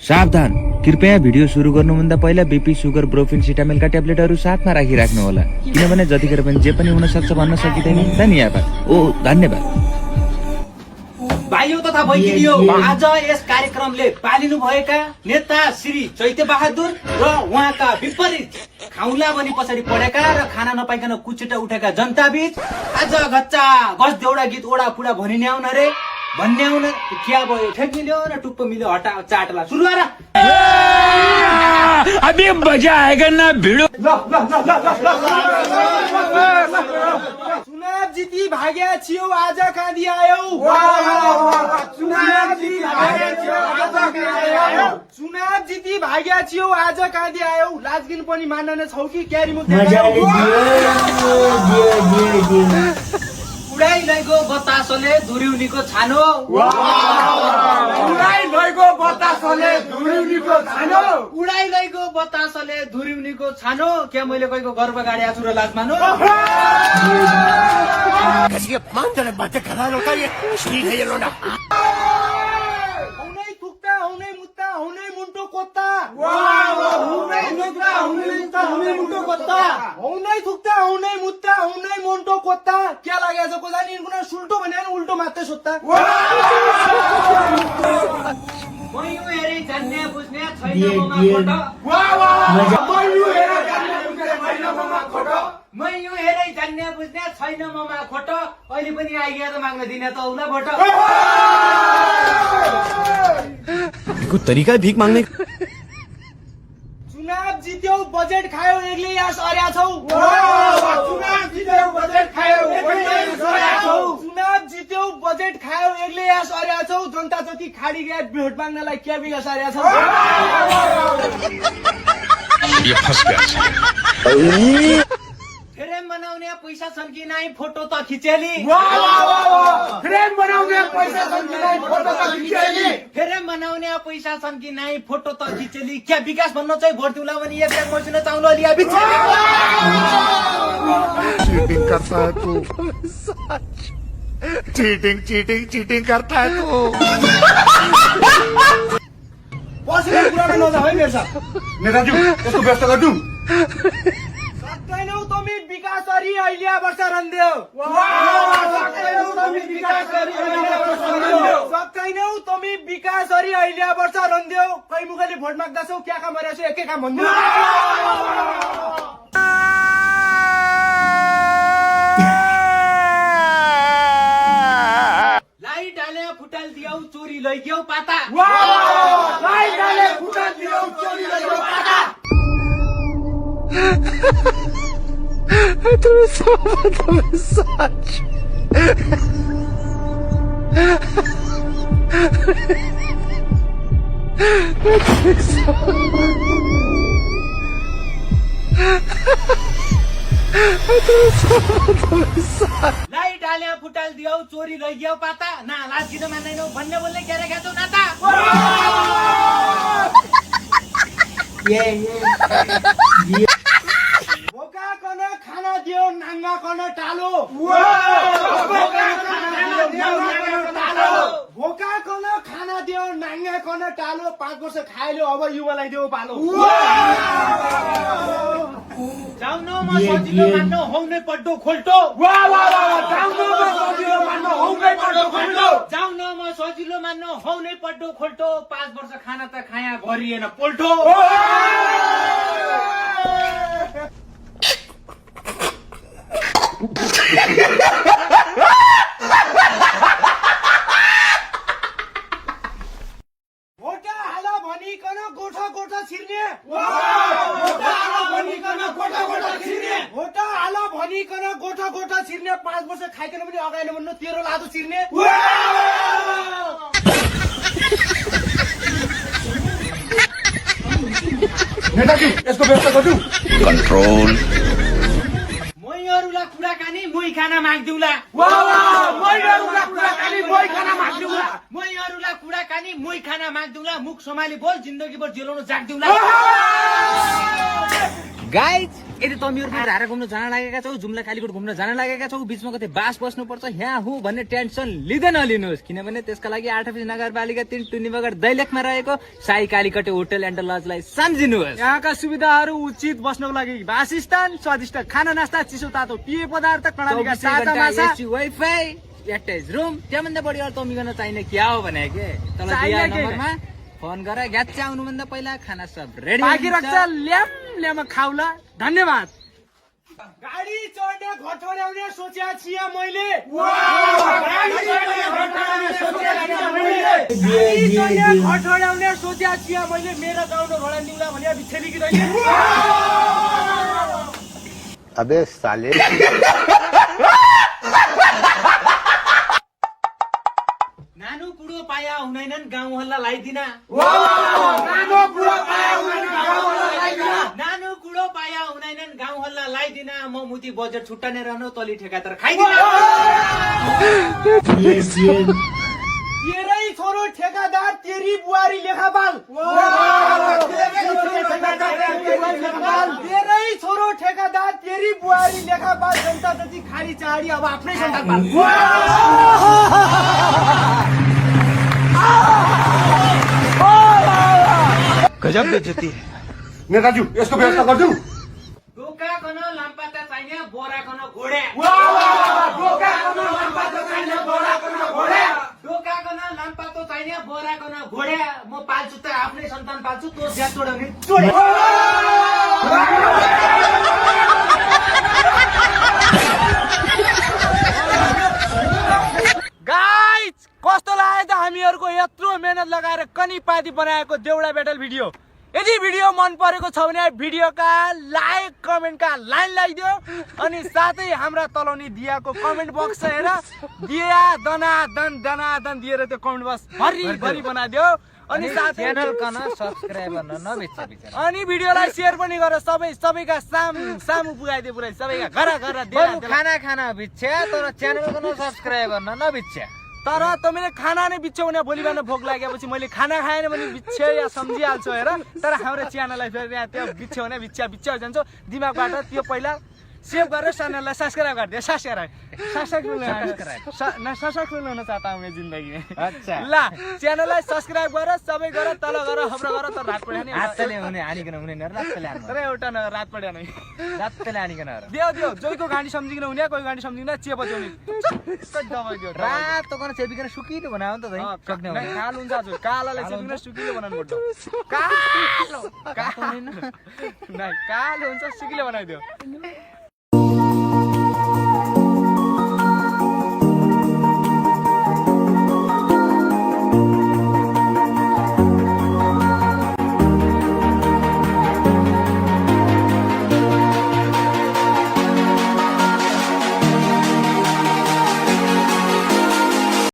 सावधान, कृपया भिडियो सुरु गर्नुभन्दा पहिला बीपी, सुगर, ब्रोफिनसिटामिलका ट्याब्लेटहरू साथमा राखिराख्नु होला, किनभने जतिखेर पनि जे पनि हुन सक्छ भन्न सकिँदैन। धन्यवाद। ओ धन्यवाद। भाइयो तथा बहिनीयो, आज यस कार्यक्रमले पालिनु भएका नेता श्री चैत्य बहादुर र उहाँका विपरीत खाउला भनी पछाडि पढेका र खाना नपाइकन कुचेटा उठेका जनता बीच आज गच्चा गस देउडा गीत ओडा पुडा भनिने आउन रे भन्ने आउन क्या भयो, ठेक मिल्यो र टुप्पो मिल्यो, हटा चाटला सुरु गर। अभी मजा आएगा ना भिडो। चुनाव जिती भाग्या छियौ, आज काँदी आयौ। चुनाव जिती भाग्या छियौ, आज काँदी आयौ। लाजगिन पनि मान्न छौ कि क्यारी मुद्दा उडाइ लैगो बतासले धुर्युनीको छानो। उडाइ लैगो बतासले धुर्युनीको छानो। उडाइ लैगो बतासले धुर्युनीको छानो। क्या मैले कहीको गर्व गाड्या छु र लाज मानो। औनै थुक्ता औनै मुत्ता औनै मुन्टो कोत्ता। औनै थुक्ता औनै मुत्ता औनै मुन्टो कोत्ता। औनै थुक्ता औनै मुत्ता औनै मुन्टो कोत्ता। क्या लाग्या छ को जानी इनको सुल्टो भने उल्टो मात्रै सोत्ता। मैयु हेरे जान्ने बुझ्ने छैन ममा खोटो। मैयु हेरे जान्ने बुझ्ने छैन ममा खोटो। मैयु हेरे जान्ने बुझ्ने छैन ममा खोटो। अहिले पनि आइगयो त माग्न दिने त औला भोट। को तरिका है भीख मांगने। चुनाव जित्यौ बजेट खायौ एक्लै यास अर्या छौ। चुनाव जित्यौ बजेट खायौ एक्लै यास अर्या छौ। चुनाव जित्यौ बजेट खायौ एक्लै यास अर्या छौ। जनता जति खाडी गया भोट माग्नलाई क्या विकास अर्या छौ। ये फंस गया। फ्रेम बनाउने पैसा छन् कि नाइ फोटो त खिचेली। फ्रेम बनाउने पैसा छन् कि नाइ फोटो त खिचेली। फ्रेम बनाउने पैसा छन् कि नाइ फोटो त खिचेली। क्या विकास भन्न चाहिँ भोट दिउला भने एक ब्याग मसिनो चाउलो लिया बिचेली। चीटिंग करता है तू। चीटिंग चीटिंग चीटिंग करता है तू। पछिल्लो कुरा नजा है मेरो साथ। नेताजी यसको व्यवस्था गर्नु। सक्दैनौ तमी विकास गरी अहिले वर्ष रन्देऊ। सक्दैनौ तमी विकास गरी अहिले वर्ष रन्देऊ। कै मुखले भोट माग्दा छौ, क्या काम गरेछौ, एकै काम भन्दिऊ। लाइट हाले फुटाल दियौ चोरी लैग्यौ पाता। लाइट हाले फुटाल दियौ चोरी लैग्यौ पाता। तुम्हें सच। लाइट हाले फुटाल दियौ चोरी लैग्यौ पाता। ना लाज किन मान्दैनौ भन्ने बोल्ने क्या रेखा छौ नाता। भोका कन खाना दियो नाङ्गा कन टालो। भोका कन खाना दियो नाङ्गा कन टालो। 5 वर्ष खाइल्यो अब युवालाई देऊ पालो। जाउन म सजिलो मान्नु हौनै पड्डो खोल्टो। जाउन म सजिलो मान्नु हौनै पड्डो खोल्टो। 5 वर्ष खाना त खाया गरिएन पोल्टो। भोटा हाल भनिकन गोठा गोठा छिर्ने। भोटा हाल भनिकन गोठा गोठा छिर्ने। भोटा हाल भनिकन गोठा गोठा छिर्ने। 5 वर्ष खाइकन पनि अगाएन भन्नु 13 लादो छिर्ने। नेताजी यसको व्यवस्था गर्नु। कंट्रोल। मैहरुलाई कुराकानी मोही खाना माग्दिउला। मैहरुलाई कुराकानी मोही खाना माग्दिउला। मैहरुलाई कुराकानी मोही खाना माग्दिउला। मुख सम्हाली बोल, जिन्दगीभर जेलाउन जाग्दिउला। गाइज यदि तमीहरू पनि धारा घुम्न जान लागेका छौ जुम्ला कालीकोट घुम्न जान लागेका छौ बीचमा कतै बास बस्नुपर्छ यहाँ हुँ भन्ने टेन्सन लिँदै नलिनुहोस् किनभने त्यसका लागि 8 अफिस नगरपालिका 3 टुनीबगर दैलेखमा रहेको साई कालीकटे होटल एन्ड लजलाई सम्झिनुहोस्। यहाँका सुविधाहरू उचित बस्नको लागि वासस्थान, स्वादिष्ट खाना नास्ता, चिसो तातो पेय पदार्थ, कर्णालीका ताजा माछा, वाइफाई, एट्याच रुम, त्योभन्दा बढी अरू तमीगर्न चाहिने क्या हो भने के तल दिया नम्बरमा फोन गर ग्याच्चा आउनुभन्दा पहिला खाना सब रेडी बाँकी रक्छ ल्याम ल्याम खाउला। धन्यवाद। गाडी चढ्ने घटाउने सोचेको छिया मैले। घटाउने सोचेको छिया मैले। मेरो गाउँको घोडा निउला भने बिछेली कि रहेछ। अबे साले नानु कुडो पाया हुँदैनन् गाउँ हल्ला लाइदिन। नानो कुरो पाया हुँदैन गाउँमा लाइदिन। नानु कुडो पाया हुँदैनन् गाउँ हल्ला लाइदिन। म मुती बजेट छुट्टाने रहनु तली ठेकातर खाइदिन। तेरै छोरो ठेकादार तेरी बुहारी लेखापाल। तेरै छोरो ठेकादार तेरी बुहारी लेखापाल। जनता जति खाली चाडी अब आफ्नै सन्तान पाल। गजब बेइज्जती है। नेताजी यसको व्यवस्था गर्छु। डोका कन लाम्पाता चाहिने बोरा कन घोडे। डोका कन लाम्पातो चाहिने बोरा कन घोडे। डोका कन लाम्पातो चाहिने बोरा कन घोडे। म पाल्छु त आफ्नै सन्तान पाल्छु तँ ज्या तोडाउने तोडे। गाइज कस्तो लाग्यो त हामीहरूको यत्रो मेहनत लगाएर कनी पाती बनाएको देउडा ब्याटल भिडियो। यदि भिडियो मन परेको छ भने भिडियोका लाइक कमेन्टका लाइन लगाइदियो अनि साथै हाम्रा तलौनी दियाको कमेन्ट बक्स छ हेर दिया दनादन दिएर त्यो कमेन्ट बक्स भरि बनाइदियो अनि साथै च्यानल कन सब्स्क्राइब गर्न नबिर्स बिचरा। अनि भिडियोलाई शेयर पनि गर सबैका सामु पुगाइदियो पुरै सबैका घर खाना खाना बिच्छ्या तर च्यानल कन सब्स्क्राइब गर्न नबिच्छ्या। तर तपाईँले खाना नै बिच्छ्यो भने भोलि बिहान भोक लागेपछि मैले खाना खाएन भने बिच्छ्यो या सम्झिहाल्छु हेर। तर हाम्रो च्यानललाई फेरि यहाँ त्यो बिच्छ्यो भने बिच्छ्या जान्छ दिमागबाट त्यो पहिला सेभ गरेर च्यानललाई सब्सक्राइब गरिदियो। सब्सक्राइब हुन चाहता हूँ मैं जिंदगी में। अच्छा ल च्यानललाई सब्सक्राइब गर सबै गर तल गर हाम्रो गर तर रात पड्यो नि हातले हुने हानिकन हुने न रातले हान्नु तर एउटा न रात पड्यो नै रातले हानिकन र देऊ जोइको गाडी सम्झिकन हुने कोही गाडी सम्झिकन चेप बजाउने दबाई दियो रात कन चेपिकन सुकिलो बनाउ त है सक्ने नहीं, काल हुन्छ आज कालालाई चेपिकन सुकिलो बनाउनु पर्छ। कालो हुन्छ सुकिलो बनाइदियो।